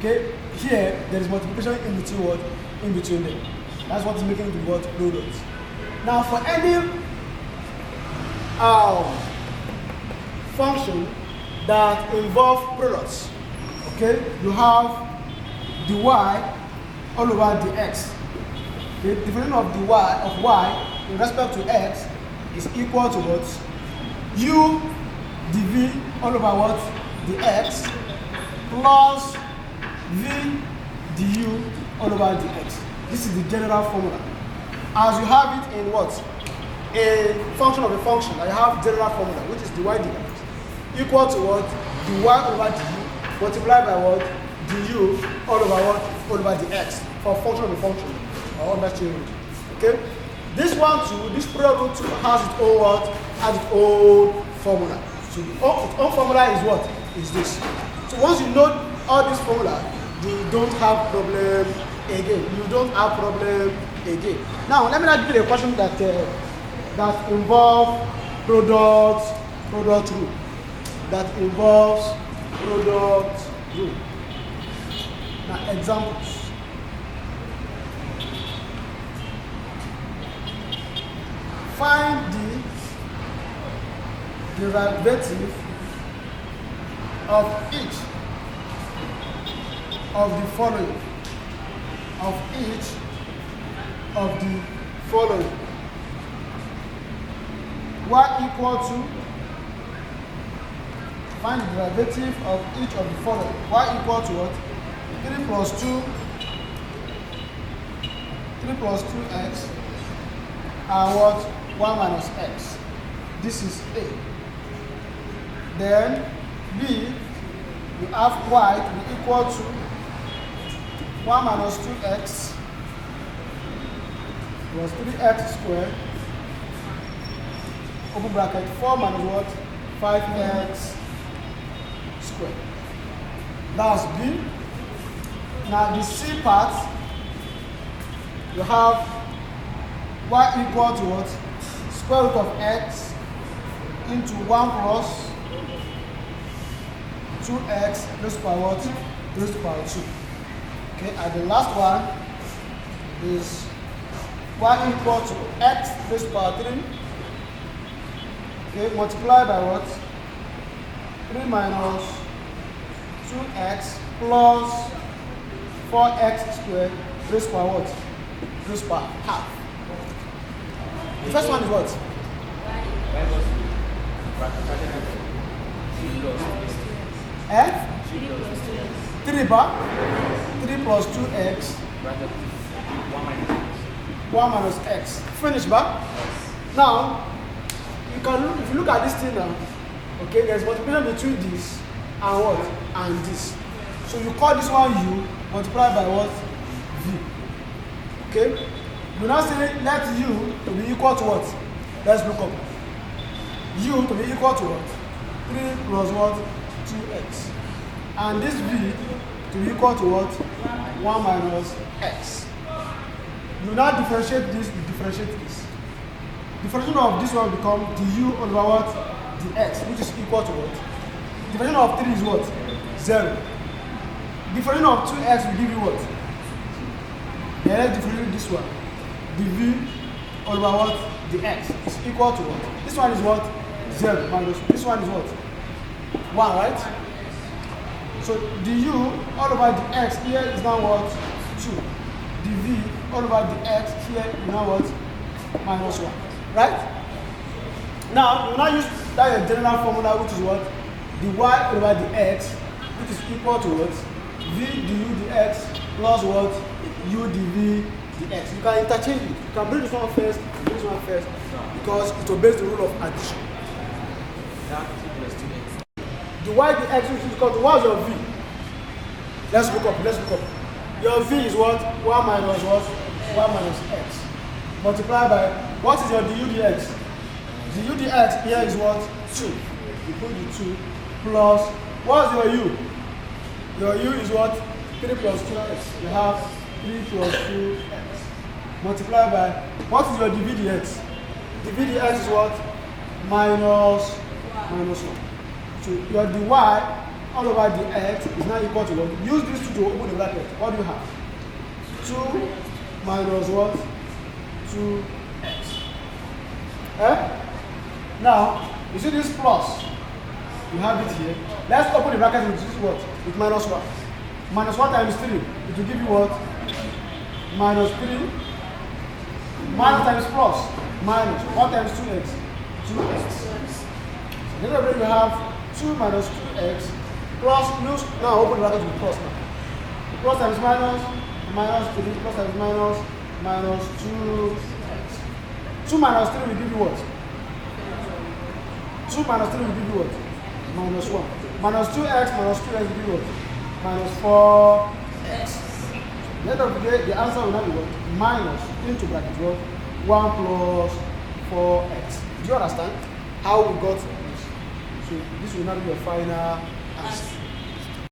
Okay, here there is multiplication in between what? In between them. That's what is making the word product. Now for any function that involve products, okay, you have the y all over the x. The difference of the y in respect to x is equal to what? U dv all over what? The x plus v du all over the x. This is the general formula. As you have it in what? A function of a function, I have general formula, which is dy dx equal to what? Dy over du multiplied by what? Du all over what? All over the x for function of a function. Or that's change. Okay? This one too, this product too has its own what? Has its own formula. So its own formula is what? Is this. So once you know all this formula, you don't have problem again. You don't have problem again. Now let me now give you a question that that involves product rule. That involves product rule. Now examples. Find the derivative of each of the following. Of each of the following. Y equal to, find the derivative of each of the following. Y equal to what? 3 plus 2x and what? 1 minus x. This is A. Then B, you have y to be equal to 1 minus 2x plus 3x squared, open bracket, 4 minus what? 5x squared. That's B. Now the C part, you have y equal to what? Square root of x into 1 plus 2x raised to power what? Raised to power 2. Okay, and the last one is y equal to x raised to power 3. Okay, multiplied by what? 3 minus 2x plus 4x squared raised to power what? Raised to power half. The first one is what? Eh? 3 bar? 3 plus 2x 1 minus x. Finish bar? Now, you can look, if you look at this thing now, okay, there's multiplication between this and what? And this. So you call this one u, multiplied by what? V. Okay? You now say let u to be equal to what? Let's look up. U to be equal to what? 3 plus what? 2x. And this v to be equal to what? 1 minus x. You now differentiate this, you differentiate this. Differentiation of this one become du over what? The x, which is equal to what? Differentiation of 3 is what? 0. Differentiation of 2x will give you what? Then let's differentiate this one. The v over what? The x is equal to what? This one is what? 0 minus this one is what? 1, right? So du all over the x here is now what? 2. The v all over the x here is now what? Minus 1. Right? Now you now use that general formula, which is what? The y over the x, which is equal to what? V du dx plus what? U dv dx. You can interchange it. You can bring this one first, this one first, because it obeys the rule of addition. The y dx is equal to what's your v? Let's look up. Your v is what? 1 minus what? 1 minus x. Multiplied by what is your du dx? Du dx here is what? 2. You put the 2 plus what's your u? Your u is what? 3 plus 2x. You have 3 plus 2x. Multiplied by what is your dv dx? Dv dx is what? Minus 1. So your dy all over the x is now equal to what? Use these two to open the bracket. What do you have? 2 minus what? 2x. Now, you see this plus. You have it here. Let's open the bracket with this what? With minus 1. Minus 1 times 3. It will give you what? Minus 3. Minus times plus. Minus 1 times 2x. 2x. So then you have 2 minus 2x plus, now open the bracket with plus now. Plus times minus, minus 3, plus times minus, minus 2x. 2 minus 3 will give you what? 2 minus 3 will give you what? Minus 1. Minus 2x minus 2x will give you what? Minus 4x. At the end of the day, the answer will not be what? Minus into bracket what? 1 plus 4x. Do you understand how we got this? So this will not be your final answer.